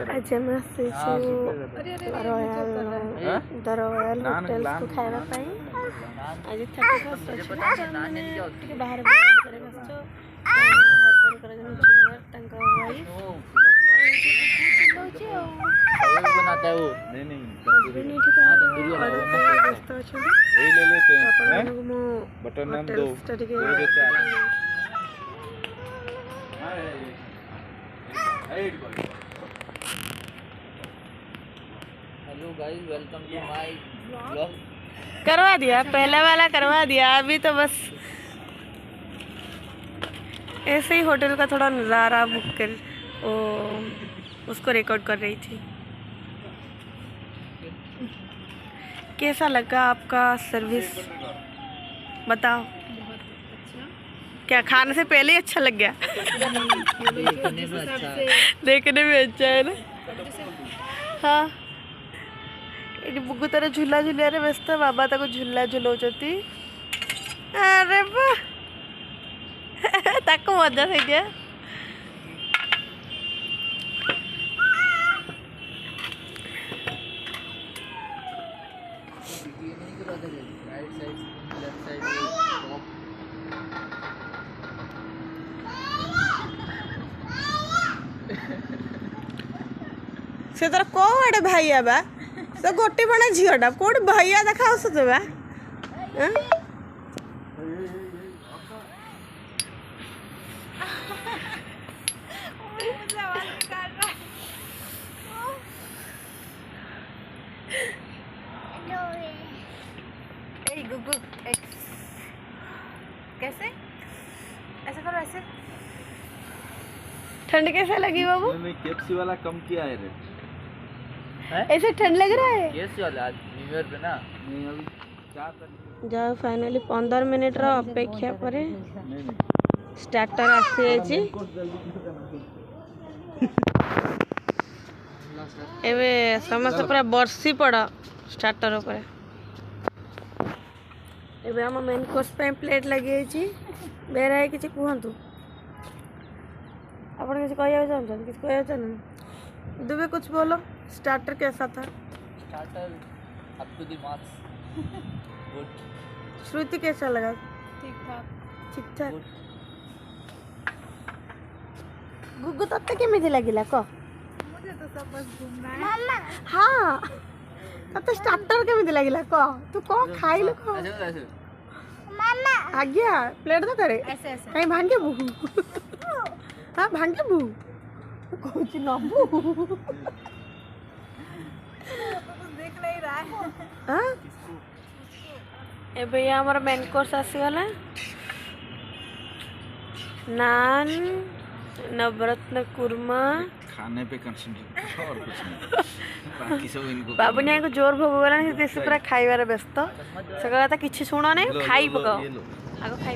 आज हम the royal hotel को खाଇବା ପାଇଁ ଆଜି 31st ଅଛି ମାନେ ଟିକେ ବାହାରେ ହଜବେଣ୍ଡ କରାଯାଉଛି ଜୁନିୟର ତାଙ୍କ ୱାଇଫ ବ୍ୟସ୍ତ ଅଛନ୍ତି ଆପଣମାନଙ୍କୁ ମୁଁ ହୋଟେଲଟା ଟିକେ hello guys welcome to my blog. करवा दिया पहला वाला करवा दिया अभी तो बस ऐसे ही होटल का थोड़ा नज़ारा बुक कर उसको रिकॉर्ड कर रही थी। कैसा लगा आपका सर्विस बताओ। क्या खाने से पहले ही अच्छा लग गया? देखने में अच्छा है ना। हाँ ये बुगु तार झूला झूलिया व्यस्त बाबा ताको झूला झुलाउछती। अरे वाह ताको मजा से गया। से तर कौड़े भाइया बा तो गोटे बड़े झीटा कौट भाइया देखा बा कैसे ऐसे करो ऐसे। ठंड कैसे लगी बाबू? केएफसी वाला कम किया है रेट। ऐसे ठंड लग रहा है केएफसी वाला आज न्यू ईयर पे ना नहीं अभी जा फाइनली 15 मिनिट रो अपेक्षा परे स्टार्टर आसी अछि। एबे समस्त पूरा बरसी पड़ स्टार्टर ऊपर। एबे हम मेन कोर्स पे प्लेट लगी अछि बेरा है किछि कहंतु आपण किछि कहया चाहछन किछि कहया चाहन दुबे कुछ बोलो। स्टार्टर कैसा था? Starter up to the marks good. Shruti कैसा लगा? ठीक ठाक ठीक ठाक। गुग्गु तत्ते केमिति लागिला क? मुझे तो सब बस घूमना है। मामा हां तत्ते स्टार्टर केमिति लागिला क? तू को खाइलो क? ऐसे मामा आ गया प्लेट तो करे ऐसे ऐसे कहीं भांगे बू। हां भांगे बू कुछ नबू देख नहीं रहा है। हां ए भैया हमारा मेन कोर्स आसी वाला नान नवरत्न कुरमा खाने पे कंसंट्रेट और कुछ नहीं बाकी सब इनको बाबू ने को जोर भोग वाला से देश पूरा खाइबार व्यस्त सका था किछि सुनो नहीं खाई पकाओ आगो खाई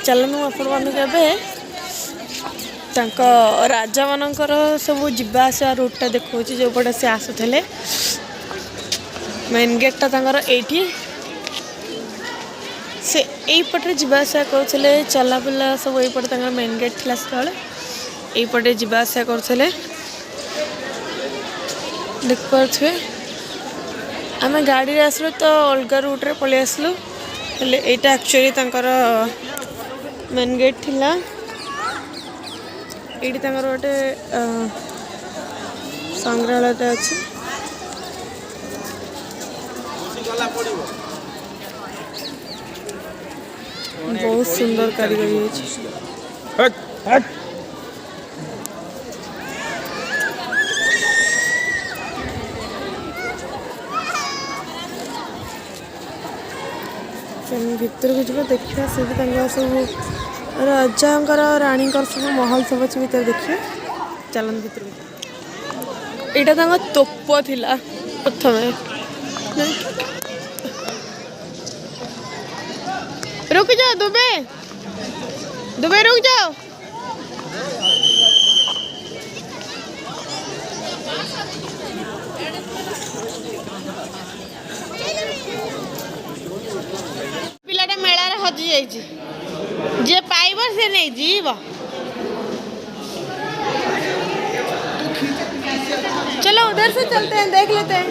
चलनु आपण मानक राजा मानकर सब जिबा आसा रूटा देखा जो पटे से आसुले मेन गेटा तांकर एठी से यहीपटे जावास करुले चला बुला सब यहीपटे मेन गेट थी से यहीपटे जावास करुले देख पारे आम गाड़ी आसलु तो अलग रूट्रे पलि आसलु हेले एटा एक्चुअली तांकर मेन गेट थिला एटी तांकर गोटे संग्रहालय अच्छी बहुत सुंदर कारीगरी है। भीतर को जब देखिए सब सब राजा रानी सब महल सब अच्छे भीतर देखिए चलन भीतर यहाँ तोप थिला प्रथम रुक जाओ दुबे दुबे रुक जाओ पिलाटा मेला रे हजि जाइछि जे पाइब से नहीं जीव चलो उधर से चलते हैं देख लेते हैं।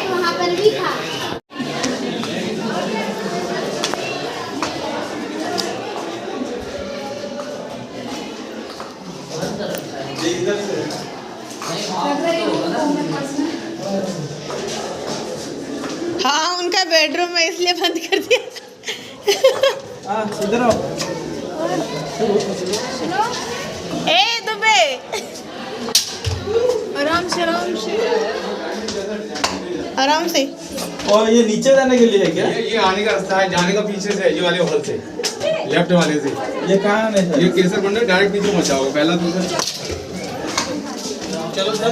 वहाँ पर भी था हाँ उनका बेडरूम में इसलिए बंद कर दिया। ए दुबे आराम से आराम से। और ये नीचे जाने के लिए है क्या? ये आने का रास्ता है, जाने का पीछे से ये वाले हॉल से लेफ्ट वाले से। ये कहाँ है सर? ये केसर मंडल डायरेक्ट नीचे मचाओगे पहला दूसरा। चलो सर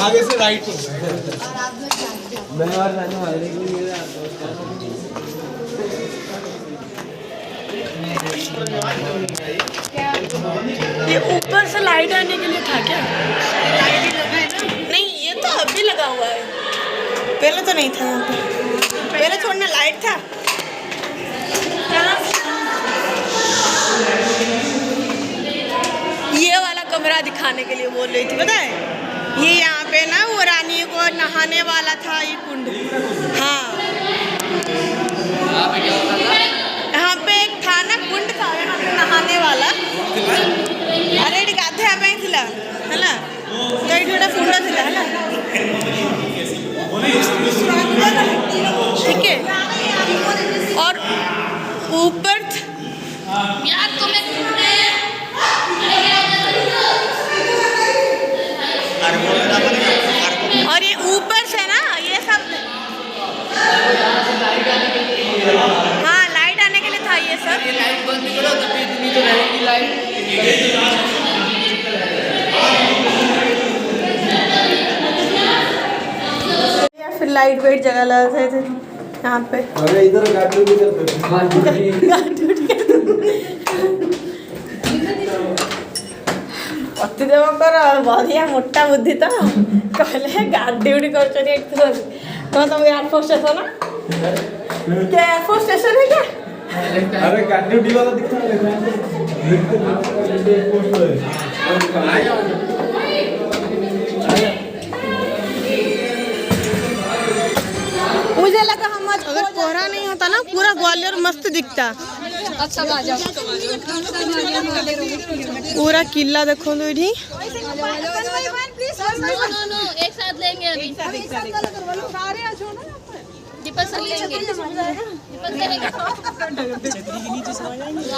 आगे से राइट। ये ऊपर से लाइट आने के लिए था क्या? लाइट लगा है ना? नहीं ये तो अभी लगा हुआ है, पहले तो नहीं था यहाँ पे। पहले थोड़ा ना लाइट था। ये वाला कमरा दिखाने के लिए बोल रही थी पता है। ये यहाँ पे ना वो रानी को नहाने वाला था ये कुंड। हाँ यहाँ पे एक था ना कुंड था यहाँ पे नहाने वाला। अरे गाधे पे थिला है ना तो ये गोटे कुंड थिला है ना ठीक है। और ऊपर यार तुम्हें और ये ऊपर से ना ये सब हाँ लाइट आने के लिए था ये सब। लाइट बंद करो तभी इतनी तो रहेगी लाइट। या फिर लाइट वेट जगह लगाते थे यहाँ पे। अरे इधर गाड़ी भी करते अतिदेवकर बढ़िया मोटा बुद्धि तो कहले गाड़ी उड़ी कर तुम एयरफोर्स स्टेशन क्या एयरफोर्स स्टेशन है क्या? अरे गाड़ी उड़ी वाला दिखा मुझे लगा हम अगर कोहरा नहीं होता ना पूरा ग्वालियर मस्त दिखता। अच्छा आ जाओ पूरा किला देखो तो ये नो एक साथ लेंगे अभी सारे आ जाओ ना दीपक सर लेंगे दीपक करेगा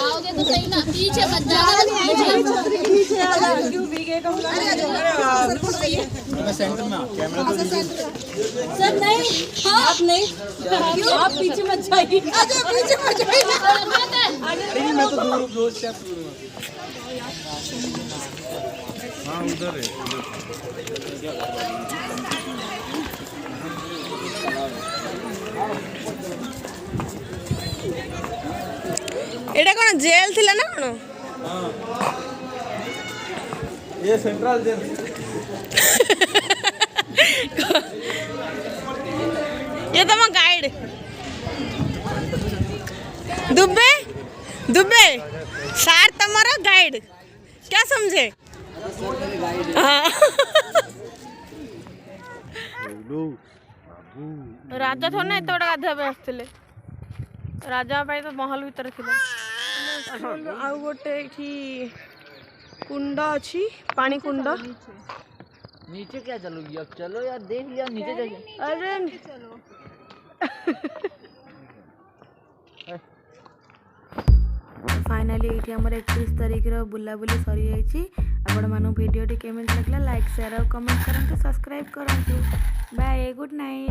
आओगे तो सही ना पीछे मत जाओ पीछे आ जाओ क्यों भीगे कम मैं सेंटर में कैमरा तो सर नहीं आप नहीं आप पीछे मत जाइए आ जाओ पीछे मत जाइए अरे मैं तो दूर दो स्टेप दूर हूँ। हाँ उधर है एटा कौन जेल थिला ना कौन ये सेंट्रल जेल। ये तो गाइड दुबे दुबे सार तमरो गाइड क्या समझे हाँ। राजा थोड़ा ना एत बड़ा गाधा पे आसते राजा तो महल भीतर थिला आउ गोटे एठी कुंड अच्छी पानी कुंड नीचे क्या चलोगी अब चलो यार देख लिया नीचे जाइए अरे फाइनाली ये आमर 31 तारीख बुलाबुली सरी जाइए आपण मानू वीडियो केमिति लगला लाइक शेयर और कमेंट करंतु सब्सक्राइब करंतु बाय गुड नाइट।